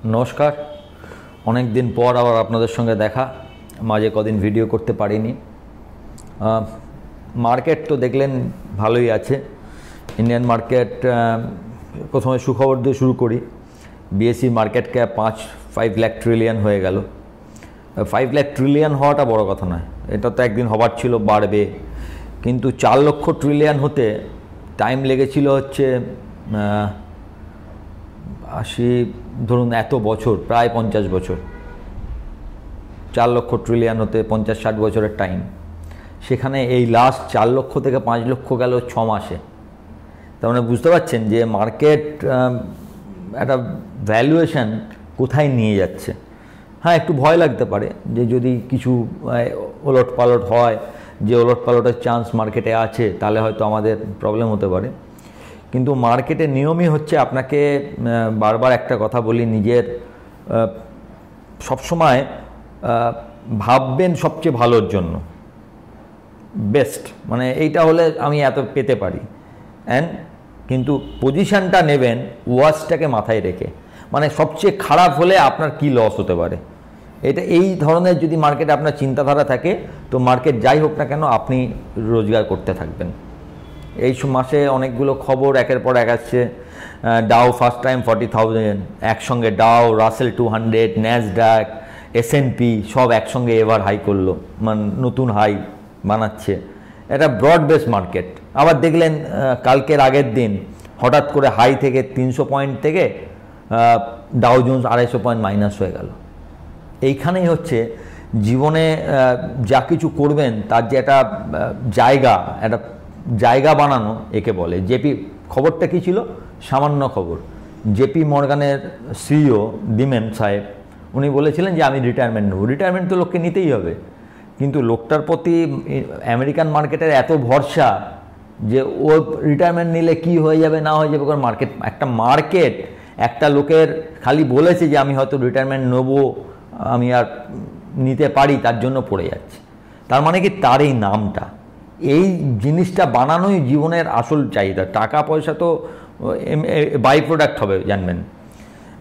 নমস্কার। অনেক দিন পর আবার আপনাদের সঙ্গে দেখা। মাঝে কদিন ভিডিও করতে পারিনি। মার্কেট তো দেখলেন ভালোই আছে। ইন্ডিয়ান মার্কেট প্রথমে সুখবর দিয়ে শুরু করি। BSc market cap 5 lakh trillion হয়ে গেল। 5 লাখ ট্রিলিয়ন হওয়াটা বড় কথা নয়, এটা তো একদিন হবার ছিল, বাড়বে। কিন্তু 4 লক্ষ ট্রিলিয়ন হতে টাইম লেগেছিল হচ্ছে 80, ধরুন এত বছর, প্রায় 50 বছর। 4 লক্ষ ট্রিলিয়ন হতে 50-60 বছরের টাইম। সেখানে এই লাস্ট 4 লক্ষ থেকে 5 লক্ষ গেল 6 মাসে। তার মানে বুঝতে পারছেন যে মার্কেট একটা ভ্যালুয়েশন কোথায় নিয়ে যাচ্ছে। হ্যাঁ, একটু ভয় লাগতে পারে যে যদি কিছু ওলট পালট হয়, যে ওলট পালটের চান্স মার্কেটে আছে, তাহলে হয়তো আমাদের প্রবলেম হতে পারে। কিন্তু মার্কেটের নিয়মই হচ্ছে, আপনাকে বারবার একটা কথা বলি, নিজের সবসময় ভাববেন সবচেয়ে ভালোর জন্য, বেস্ট, মানে এইটা হলে আমি এত পেতে পারি। কিন্তু পজিশানটা নেবেন ওয়ার্স্টটাকে মাথায় রেখে, মানে সবচেয়ে খারাপ হলে আপনার কি লস হতে পারে। এটা এই ধরনের যদি মার্কেটে আপনার চিন্তাধারা থাকে, তো মার্কেট যাই হোক না কেন আপনি রোজগার করতে থাকবেন। এই মাসে অনেকগুলো খবর একের পর এক আসছে। ডাও ফার্স্ট টাইম 40,000, একসঙ্গে ডাও, রাসেল 200, ন্যাসডাক, S&P সব একসঙ্গে এবার হাই করলো, মানে নতুন হাই বানাচ্ছে। এটা ব্রড বেস মার্কেট। আবার দেখলেন কালকের আগের দিন হঠাৎ করে হাই থেকে 300 পয়েন্ট থেকে ডাও জোন্স 250 পয়েন্ট মাইনাস হয়ে গেল। এইখানেই হচ্ছে জীবনে যা কিছু করবেন তার যে একটা জায়গা বানানো, একে বলে। জেপি খবরটা কী ছিল? সামান্য খবর। জেপি মর্গানের সিইও দিমেন সাহেব, উনি বলেছিলেন যে আমি রিটায়ারমেন্ট নেব। রিটায়ারমেন্ট তো লোককে নিতেই হবে, কিন্তু লোকটার প্রতি আমেরিকান মার্কেটের এত ভরসা যে ও রিটায়ারমেন্ট নিলে কি হয়ে যাবে না হয়ে যাবে। কারণ মার্কেট একটা লোকের খালি বলেছে যে আমি হয়তো রিটায়ারমেন্ট নেবো, আমি আর নিতে পারি, তার জন্য পড়ে যাচ্ছে। তার মানে কি, তার এই নামটা, এই জিনিসটা বানানোই জীবনের আসল চাহিদা। টাকা পয়সা তো বাই প্রোডাক্ট হবে, জানবেন।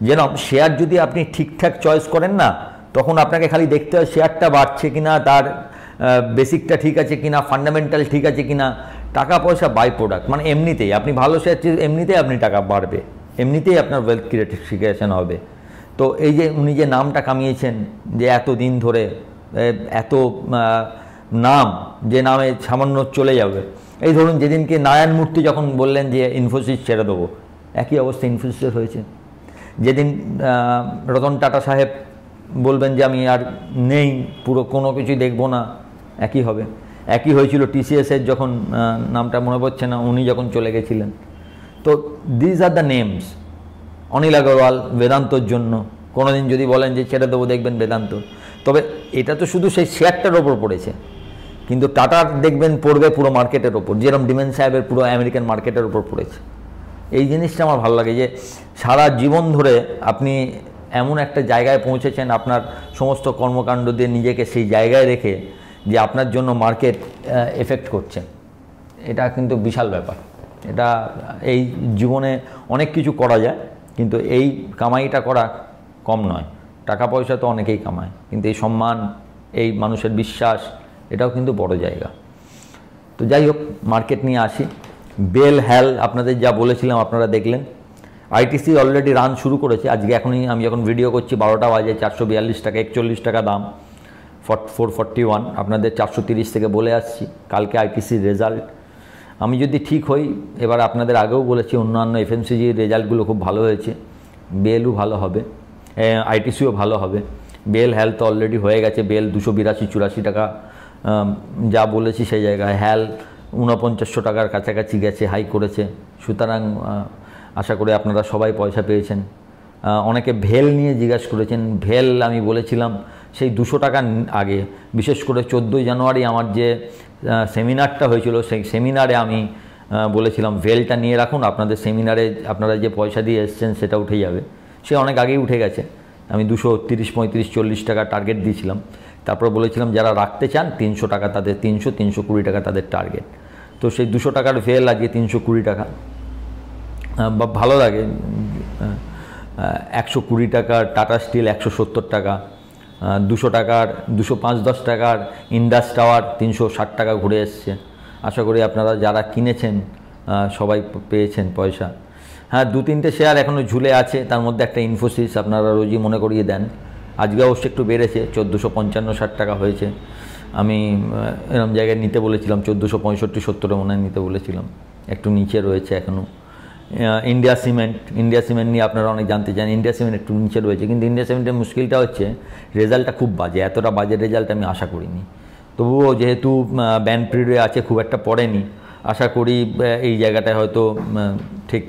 যেন শেয়ার যদি আপনি ঠিকঠাক চয়েস করেন না, তখন আপনাকে খালি দেখতে হয় শেয়ারটা বাড়ছে কিনা, তার বেসিকটা ঠিক আছে কিনা, ফান্ডামেন্টাল ঠিক আছে কিনা। টাকা পয়সা বাই প্রোডাক্ট, মানে এমনিতেই আপনি ভালো শেয়ার, এমনিতেই আপনি টাকা বাড়বে, এমনিতেই আপনার ওয়েলথ ক্রিয়েশন হবে। তো এই যে উনি যে নামটা কামিয়েছেন, যে এত দিন ধরে এত নাম, যে নামে সামান্য চলে যাবে। এই ধরুন যেদিনকে নারায়ণ মূর্তি যখন বললেন যে ইনফোসিস ছেড়ে দেবো, একই অবস্থা ইনফোসিসের হয়েছে। যেদিন রতন টাটা সাহেব বলবেন যে আমি আর নেই, পুরো কোনো কিছুই দেখবো না, একই হবে। একই হয়েছিল TCS-এর যখন, নামটা মনে পড়ছে না, উনি যখন চলে গেছিলেন। তো these are the names. Anil Agarwal বেদান্তর জন্য কোনোদিন যদি বলেন যে ছেড়ে দেবো, দেখবেন বেদান্ত। তবে এটা তো শুধু সেই শেয়ারটার ওপর পড়েছে, কিন্তু টাটার দেখবেন পড়বে পুরো মার্কেটের ওপর, যেরকম ডিমেন সাহেবের পুরো আমেরিকান মার্কেটের ওপর পড়েছে। এই জিনিসটা আমার ভালো লাগে, যে সারা জীবন ধরে আপনি এমন একটা জায়গায় পৌঁছেছেন, আপনার সমস্ত কর্মকাণ্ড দিয়ে নিজেকে সেই জায়গায় রেখে, যে আপনার জন্য মার্কেট এফেক্ট করছে। এটা কিন্তু বিশাল ব্যাপার। এটা এই জীবনে অনেক কিছু করা যায়, কিন্তু এই কামাইটা করা কম নয়। টাকা পয়সা তো অনেকেই কামায়, কিন্তু এই সম্মান, এই মানুষের বিশ্বাস, এটাও কিন্তু বড় জায়গা। তো যাই হোক, মার্কেট নিয়ে আসি। বেল হ্যাল আপনাদের যা বলেছিলাম আপনারা দেখলেন। আইটিসি অলরেডি রান শুরু করেছে। আজকে আমি যখন ভিডিও করছি 12টা বাজে, 442 টাকা, 41 টাকা দাম, 441। আপনাদের 430 থেকে বলে আসছি। কালকে আইটিসির রেজাল্ট, আমি যদি ঠিক হই, এবার আপনাদের আগেও বলেছি অন্যান্য FMCGর রেজাল্টগুলো খুব ভালো হয়েছে। বেলও ভালো হবে, আইটিসিও ভালো হবে। বেল হ্যাল তো অলরেডি হয়ে গেছে। বেল 282-84 টাকা যা বলেছি সেই জায়গায়। হ্যাল 4900 টাকার কাছাকাছি গেছে, হাই করেছে। সুতরাং আশা করি আপনারা সবাই পয়সা পেয়েছেন। অনেকে ভেল নিয়ে জিজ্ঞাসা করেছেন। ভেল আমি বলেছিলাম সেই 200 টাকা আগে, বিশেষ করে 14ই জানুয়ারি আমার যে সেমিনারটা হয়েছিল, সেই সেমিনারে আমি বলেছিলাম ভেলটা নিয়ে রাখুন, আপনাদের সেমিনারে আপনারা যে পয়সা দিয়ে এসছেন সেটা উঠে যাবে। সে অনেক আগেই উঠে গেছে। আমি 230, 35, 40 টাকা টার্গেট দিয়েছিলাম। তারপর বলেছিলাম যারা রাখতে চান 300 টাকা তাদের 300, 320 টাকা তাদের টার্গেট। তো সেই 200 টাকার ভেল আজকে 320 টাকা। ভালো লাগে। 120 টাকার টাটা স্টিল 170 টাকা, 200 টাকার 205-10 টাকার ইন্ডাস টাওয়ার 360 টাকা ঘুরে এসছে। আশা করি আপনারা যারা কিনেছেন সবাই পেয়েছেন পয়সা। হ্যাঁ, 2-3টে শেয়ার এখনও ঝুলে আছে, তার মধ্যে একটা ইনফোসিস আপনারা রোজই মনে করিয়ে দেন। আজকে অবশ্য একটু বেড়েছে, 1455-60 টাকা হয়েছে। আমি এরকম জায়গায় নিতে বলেছিলাম, 1465-70 মনে হয় নিতে বলেছিলাম, একটু নিচে রয়েছে এখনও। ইন্ডিয়া সিমেন্ট নিয়ে আপনারা অনেক জানতে চান। ইন্ডিয়া সিমেন্ট একটু নিচে রয়েছে, কিন্তু ইন্ডিয়া সিমেন্টের মুশকিলটা হচ্ছে রেজাল্টটা খুব বাজে, এতটা বাজে রেজাল্ট আমি আশা করিনি। তবুও যেহেতু ব্যান পিরিয়ডে আছে, খুব একটা পড়েনি, আশা করি এই জায়গাটায় হয়তো ঠিক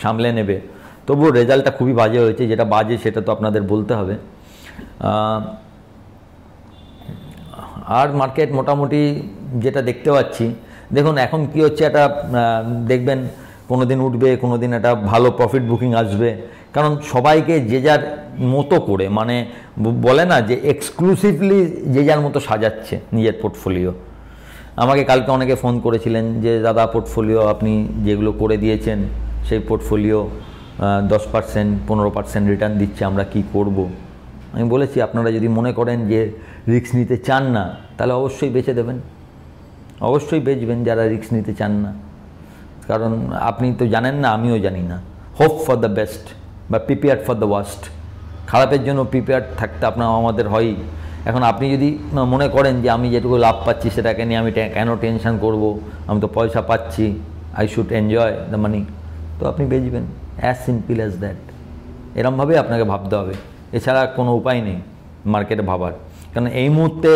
সামলে নেবে। তবুও রেজাল্টটা খুবই বাজে হয়েছে, যেটা বাজে সেটা তো আপনাদের বলতে হবে। আর মার্কেট মোটামুটি যেটা দেখতে পাচ্ছি, দেখুন এখন কি হচ্ছে, একটা দেখবেন কোনো দিন উঠবে, কোনো দিন একটা ভালো প্রফিট বুকিং আসবে, কারণ সবাইকে যে যার মতো করে, মানে বলে না যে এক্সক্লুসিভলি যে যার মতো সাজাচ্ছে নিজের পোর্টফোলিও। আমাকে কালকে অনেকে ফোন করেছিলেন যে দাদা পোর্টফোলিও আপনি যেগুলো করে দিয়েছেন সেই পোর্টফোলিও 10%, 15% রিটার্ন দিচ্ছে, আমরা কি করব। আমি বলেছি আপনারা যদি মনে করেন যে রিস্ক নিতে চান না, তাহলে অবশ্যই বেচে দেবেন, অবশ্যই বেচবেন যারা রিস্ক নিতে চান না। কারণ আপনি তো জানেন না, আমিও জানি না। হোপ ফর দ্য বেস্ট বা প্রিপেয়ার্ড ফর দ্য ওয়ার্স্ট, খারাপের জন্য প্রিপেয়ার্ড থাকতে আমাদের হয়ই। এখন আপনি যদি মনে করেন যে আমি যেটুকু লাভ পাচ্ছি সেটাকে নিয়ে আমি কেন টেনশন করব, আমি তো পয়সা পাচ্ছি, I should enjoy the money, তো আপনি বেচবেন, অ্যাজ সিম্পল অ্যাজ দ্যাট। এরমভাবেই আপনাকে ভাবতে হবে, এছাড়া কোনো উপায় নেই মার্কেটে ভাবার। কারণ এই মুহূর্তে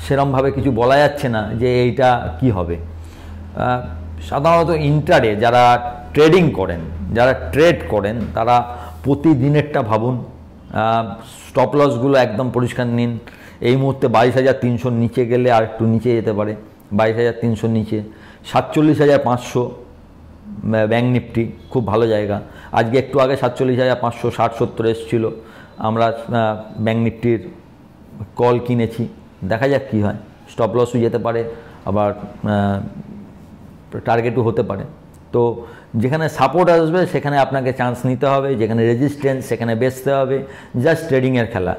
সেরমভাবে কিছু বলা যাচ্ছে না যে এইটা কি হবে। সাধারণত ইন্ট্রাডে যারা ট্রেডিং করেন, যারা ট্রেড করেন, তারা প্রতিদিনেরটা ভাবুন, স্টপ লসগুলো একদম পরিষ্কার নিন। এই মুহূর্তে 22,300 নিচে গেলে আর একটু নিচে যেতে পারে, 22,300 নিচে। 47,500 ব্যাঙ্ক নিফটি খুব ভালো জায়গা। আজকে একটু আগে 47,560-70 এসেছিলো। আমরা ব্যাঙ্ক নিফটির কল কিনেছি, দেখা যাক কী হয়। স্টপ লসও যেতে পারে, আবার টার্গেটও হতে পারে। তো যেখানে সাপোর্ট আসবে সেখানে আপনাকে চান্স নিতে হবে, যেখানে রেজিস্ট্যান্স সেখানে বেচতে হবে, জাস্ট ট্রেডিংয়ের খেলা।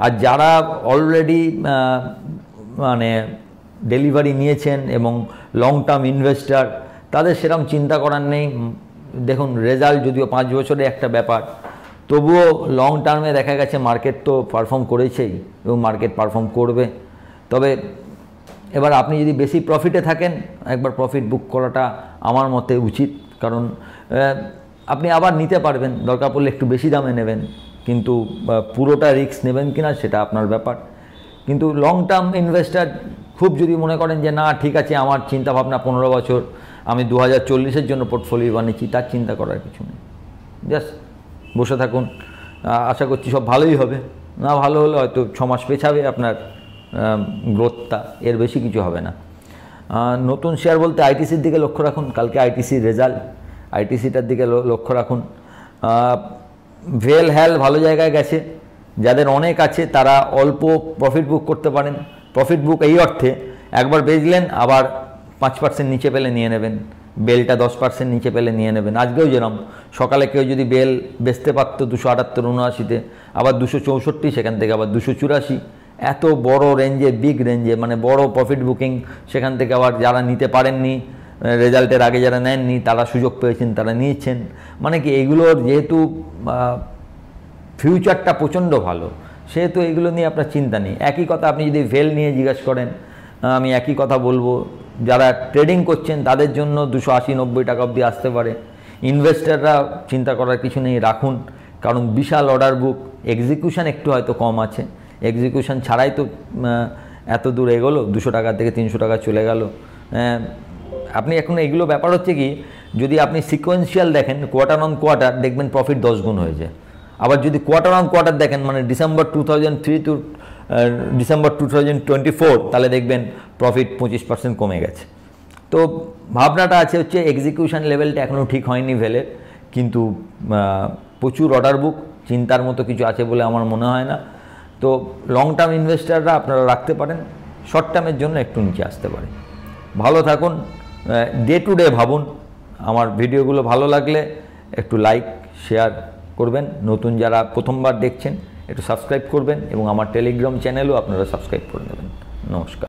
আর যারা অলরেডি মানে ডেলিভারি নিয়েছেন এবং লং টার্ম ইনভেস্টার, তাদের সেরকম চিন্তা করার নেই। দেখুন রেজাল্ট যদিও 5 বছরে একটা ব্যাপার, তবুও লং টার্মে দেখা গেছে মার্কেট তো পারফর্ম করেছেই এবং মার্কেট পারফর্ম করবে। তবে এবার আপনি যদি বেশি প্রফিটে থাকেন, একবার প্রফিট বুক করাটা আমার মতে উচিত, কারণ আপনি আবার নিতে পারবেন, দরকার পড়লে একটু বেশি দামে নেবেন, কিন্তু পুরোটা রিস্ক নেবেন কিনা সেটা আপনার ব্যাপার। কিন্তু লং টার্ম ইনভেস্টার খুব যদি মনে করেন যে না ঠিক আছে আমার চিন্তাভাবনা 15 বছর, আমি 2040-এর জন্য পোর্টফোলিও বানিয়েছি, তার চিন্তা করার কিছু নেই, জাস্ট বসে থাকুন। আশা করছি সব ভালোই হবে, না ভালো হলে হয়তো 6 মাস পেছাবে আপনার গ্রোথটা, এর বেশি কিছু হবে না। নতুন শেয়ার বলতে আইটিসির দিকে লক্ষ্য রাখুন, কালকে আইটিসির রেজাল্ট, আইটিসিটার দিকে লক্ষ্য রাখুন। ভেল হ্যাল ভালো জায়গায় গেছে, যাদের অনেক আছে তারা অল্প প্রফিট বুক করতে পারেন। প্রফিট বুক এই অর্থে একবার বেচলেন, আবার 5% নিচে পেলে নিয়ে নেবেন, বেলটা 10% নিচে পেলে নিয়ে নেবেন। আজকেও যেরকম সকালে কেউ যদি বেল বেচতে পারতো 278-79-তে, আবার 264, সেখান থেকে আবার 284, এত বড় রেঞ্জে, বিগ রেঞ্জে, মানে বড় প্রফিট বুকিং, সেখান থেকে আবার যারা নিতে পারেননি, রেজাল্টের আগে যারা নেননি, তারা সুযোগ পেয়েছেন, তারা নিয়েছেন। মানে কি এইগুলোর যেহেতু ফিউচারটা প্রচণ্ড ভালো, সেহেতু এগুলো নিয়ে আপনার চিন্তা নেই। একই কথা আপনি যদি ভেল নিয়ে জিজ্ঞাসা করেন, আমি একই কথা বলবো, যারা ট্রেডিং করছেন তাদের জন্য 280-90 টাকা অবধি আসতে পারে। ইনভেস্টাররা চিন্তা করার কিছু নেই, রাখুন, কারণ বিশাল অর্ডার বুক, এক্সিকিউশন একটু হয়তো কম আছে, এক্সিকিউশন ছাড়াই তো এত দূর এগোলো, 200 টাকা থেকে 300 টাকা চলে গেল। আপনি এখন এগুলো ব্যাপার হচ্ছে কি, যদি আপনি সিকোয়েন্সিয়াল দেখেন, কোয়ার্টার অন কোয়ার্টার, দেখবেন প্রফিট 10 গুণ হয়েছে। আবার যদি কোয়ার্টার অন কোয়ার্টার দেখেন, মানে ডিসেম্বর 2003 টু ডিসেম্বর 2024, তাহলে দেখবেন প্রফিট 25% কমে গেছে। তো ভাবনাটা আছে হচ্ছে এক্সিকিউশন লেভেলটা এখনও ঠিক হয়নি ভেলের, কিন্তু প্রচুর অর্ডার বুক, চিন্তার মতো কিছু আছে বলে আমার মনে হয় না। তো লং টার্ম ইনভেস্টাররা আপনারা রাখতে পারেন, শর্ট টার্মের জন্য একটু নিচে আসতে পারে। ভালো থাকুন, ডে টু ডে ভাবুন। আমার ভিডিওগুলো ভালো লাগলে একটু লাইক, শেয়ার করবেন, নতুন যারা প্রথমবার দেখছেন একটু সাবস্ক্রাইব করবেন এবং আমার টেলিগ্রাম চ্যানেলও আপনারা সাবস্ক্রাইব করে নেবেন। নমস্কার।